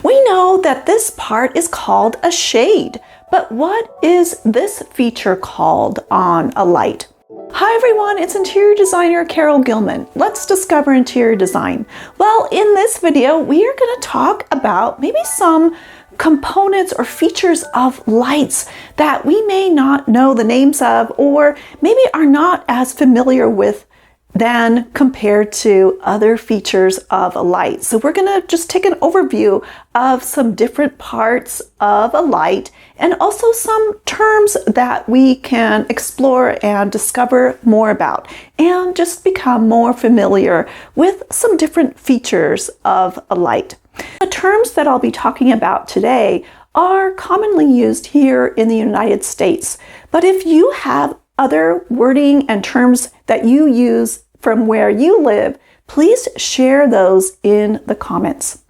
We know that this part is called a shade, but what is this feature called on a light? Hi everyone, it's interior designer Carol Gilman. Let's discover interior design. Well, in this video, we are going to talk about maybe some components or features of lights that we may not know the names of, or maybe are not as familiar with than compared to other features of a light. So we're going to just take an overview of some different parts of a light and also some terms that we can explore and discover more about and just become more familiar with some different features of a light. The terms that I'll be talking about today are commonly used here in the United States, but if you have other wording and terms that you use from where you live, please share those in the comments.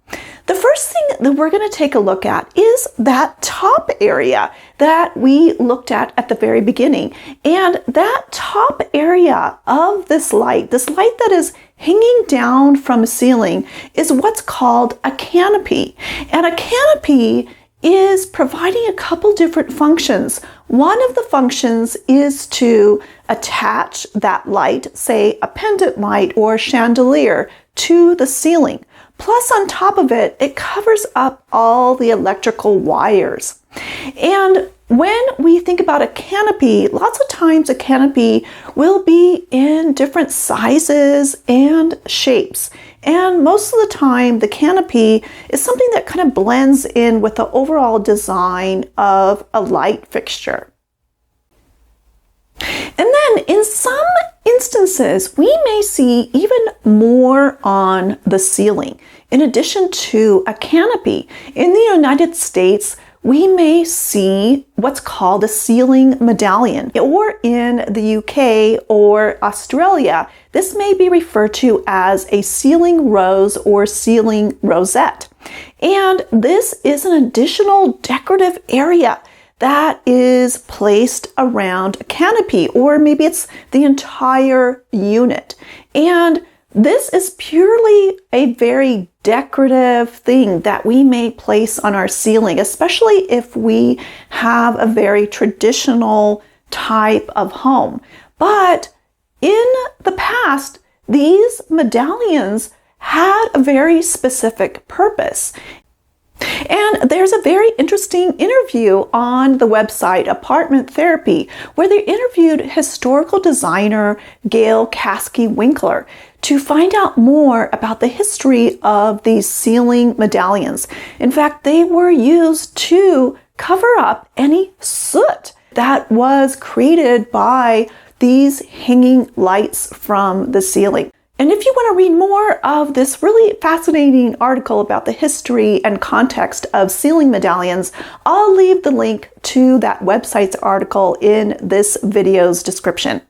The first thing that we're going to take a look at is that top area that we looked at the very beginning. And that top area of this light that is hanging down from a ceiling, is what's called a canopy. And a canopy is providing a couple different functions. One of the functions is to attach that light, say a pendant light or chandelier, to the ceiling. Plus, on top of it, it covers up all the electrical wires. And when we think about a canopy, lots of times a canopy will be in different sizes and shapes. And most of the time, the canopy is something that kind of blends in with the overall design of a light fixture. And then in some instances, we may see even more on the ceiling. In addition to a canopy, in the United States, we may see what's called a ceiling medallion, or in the UK or Australia, this may be referred to as a ceiling rose or ceiling rosette. And this is an additional decorative area that is placed around a canopy, or maybe it's the entire unit. And this is purely a very decorative thing that we may place on our ceiling, especially if we have a very traditional type of home. But in the past, these medallions had a very specific purpose. And there's a very interesting interview on the website Apartment Therapy, where they interviewed historical designer Gail Caskey-Winkler to find out more about the history of these ceiling medallions. In fact, they were used to cover up any soot that was created by these hanging lights from the ceiling. And if you want to read more of this really fascinating article about the history and context of ceiling medallions, I'll leave the link to that website's article in this video's description.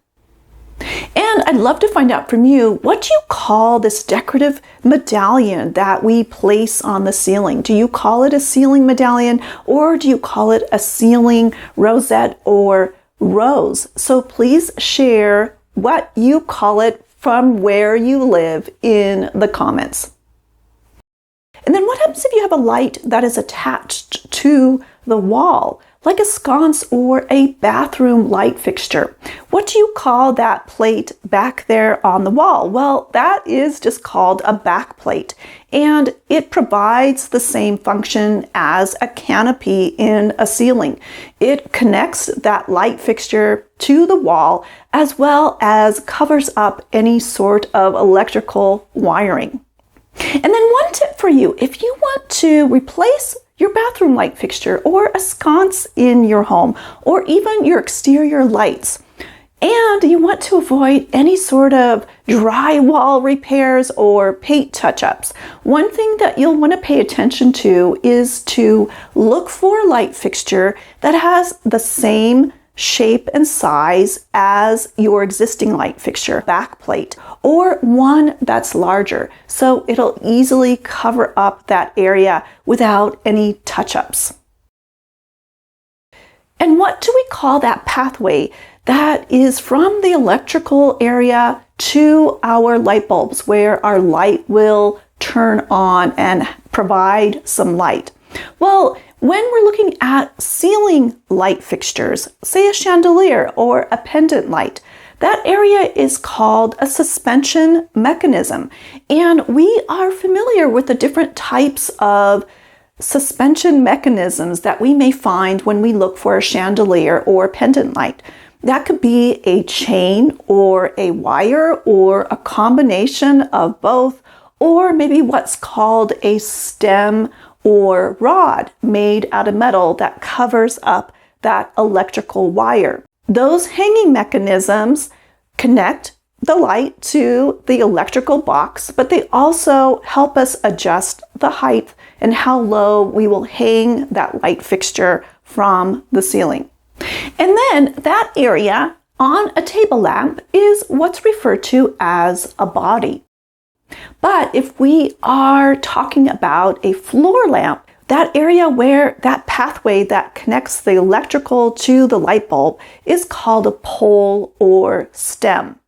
And I'd love to find out from you, what do you call this decorative medallion that we place on the ceiling? Do you call it a ceiling medallion, or do you call it a ceiling rosette or rose? So please share what you call it from where you live in the comments. And then what happens if you have a light that is attached to the wall, like a sconce or a bathroom light fixture? What do you call that plate back there on the wall? Well, that is just called a backplate, and it provides the same function as a canopy in a ceiling. It connects that light fixture to the wall, as well as covers up any sort of electrical wiring. And then one tip for you, if you want to replace your bathroom light fixture or a sconce in your home, or even your exterior lights, and you want to avoid any sort of drywall repairs or paint touch-ups, one thing that you'll want to pay attention to is to look for a light fixture that has the same shape and size as your existing light fixture backplate, or one that's larger, so it'll easily cover up that area without any touch-ups. And what do we call that pathway that is from the electrical area to our light bulbs, where our light will turn on and provide some light? Well, when we're looking at ceiling light fixtures, say a chandelier or a pendant light, that area is called a suspension mechanism. And we are familiar with the different types of suspension mechanisms that we may find when we look for a chandelier or pendant light. That could be a chain or a wire or a combination of both, or maybe what's called a stem or rod made out of metal that covers up that electrical wire. Those hanging mechanisms connect the light to the electrical box, but they also help us adjust the height and how low we will hang that light fixture from the ceiling. And then that area on a table lamp is what's referred to as a body. But if we are talking about a floor lamp, that area where that pathway that connects the electrical to the light bulb is called a pole or stem.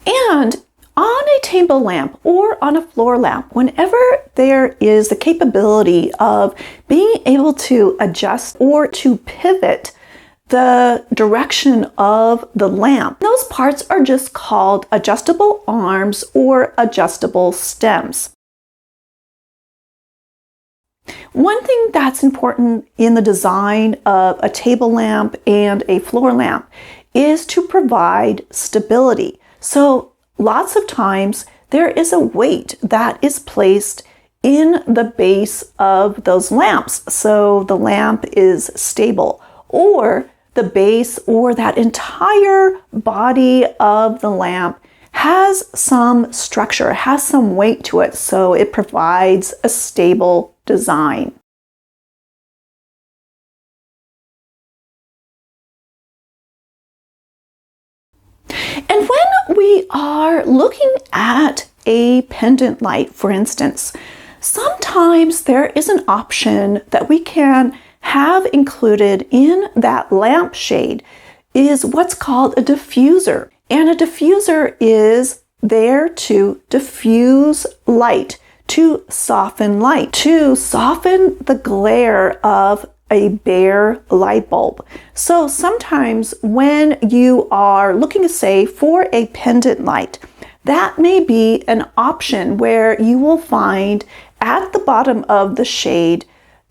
And on a table lamp or on a floor lamp, whenever there is the capability of being able to adjust or to pivot the direction of the lamp, those parts are just called adjustable arms or adjustable stems. One thing that's important in the design of a table lamp and a floor lamp is to provide stability. So lots of times there is a weight that is placed in the base of those lamps so the lamp is stable, or the base or that entire body of the lamp has some structure, has some weight to it, so it provides a stable design. And when we are looking at a pendant light, for instance, sometimes there is an option that we can have included in that lampshade is what's called a diffuser. And a diffuser is there to diffuse light, to soften light, to soften the glare of a bare light bulb. So sometimes when you are looking, say, for a pendant light, that may be an option where you will find at the bottom of the shade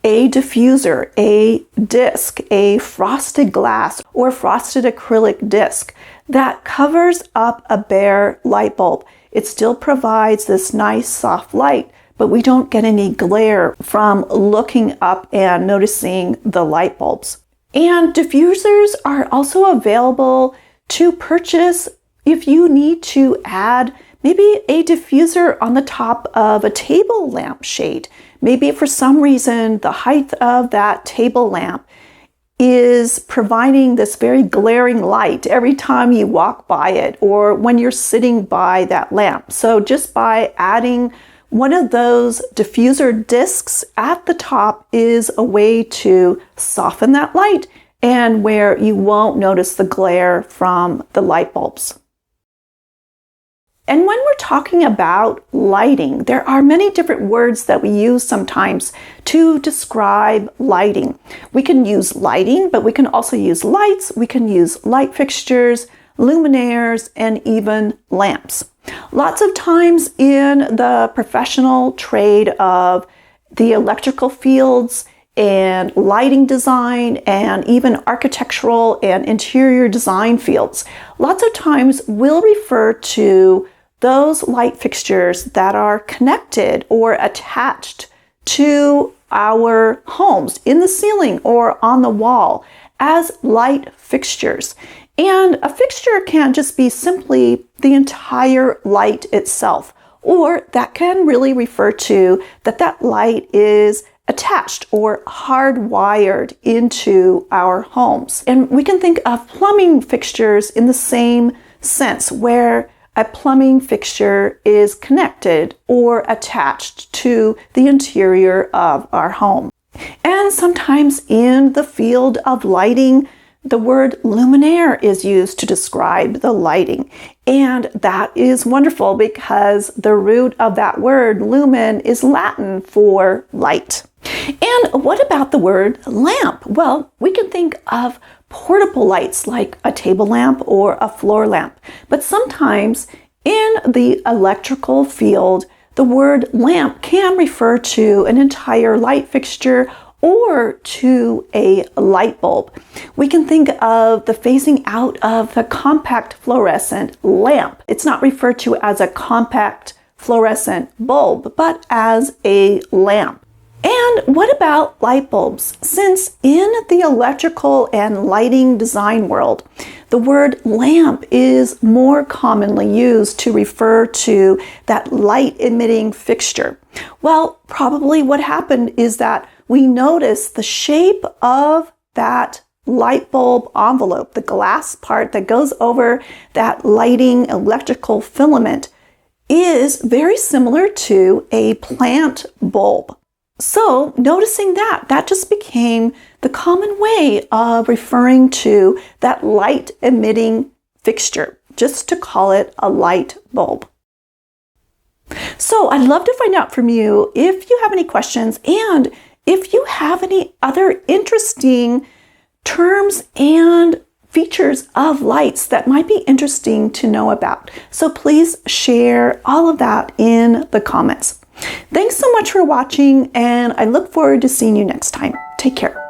a diffuser, a disc, a frosted glass or frosted acrylic disc that covers up a bare light bulb. It still provides this nice soft light, but we don't get any glare from looking up and noticing the light bulbs. And diffusers are also available to purchase if you need to add maybe a diffuser on the top of a table lamp shade. Maybe for some reason the height of that table lamp is providing this very glaring light every time you walk by it or when you're sitting by that lamp. So just by adding one of those diffuser discs at the top is a way to soften that light and where you won't notice the glare from the light bulbs. And when we're talking about lighting, there are many different words that we use sometimes to describe lighting. We can use lighting, but we can also use lights, we can use light fixtures, luminaires, and even lamps. Lots of times in the professional trade of the electrical fields and lighting design and even architectural and interior design fields, lots of times we'll refer to those light fixtures that are connected or attached to our homes in the ceiling or on the wall as light fixtures. And a fixture can just be simply the entire light itself, or that can really refer to that light is attached or hardwired into our homes. And we can think of plumbing fixtures in the same sense, where a plumbing fixture is connected or attached to the interior of our home. And sometimes in the field of lighting, the word luminaire is used to describe the lighting. And that is wonderful because the root of that word, lumen, is Latin for light. And what about the word lamp? Well, we can think of portable lights like a table lamp or a floor lamp. But sometimes in the electrical field, the word lamp can refer to an entire light fixture or to a light bulb. We can think of the phasing out of the compact fluorescent lamp. It's not referred to as a compact fluorescent bulb, but as a lamp. And what about light bulbs? Since in the electrical and lighting design world, the word lamp is more commonly used to refer to that light emitting fixture. Well, probably what happened is that we notice the shape of that light bulb envelope, the glass part that goes over that lighting electrical filament, is very similar to a plant bulb. So noticing that just became the common way of referring to that light emitting fixture, just to call it a light bulb. So I'd love to find out from you if you have any questions and if you have any other interesting terms and features of lights that might be interesting to know about. So please share all of that in the comments. Thanks so much for watching, and I look forward to seeing you next time. Take care.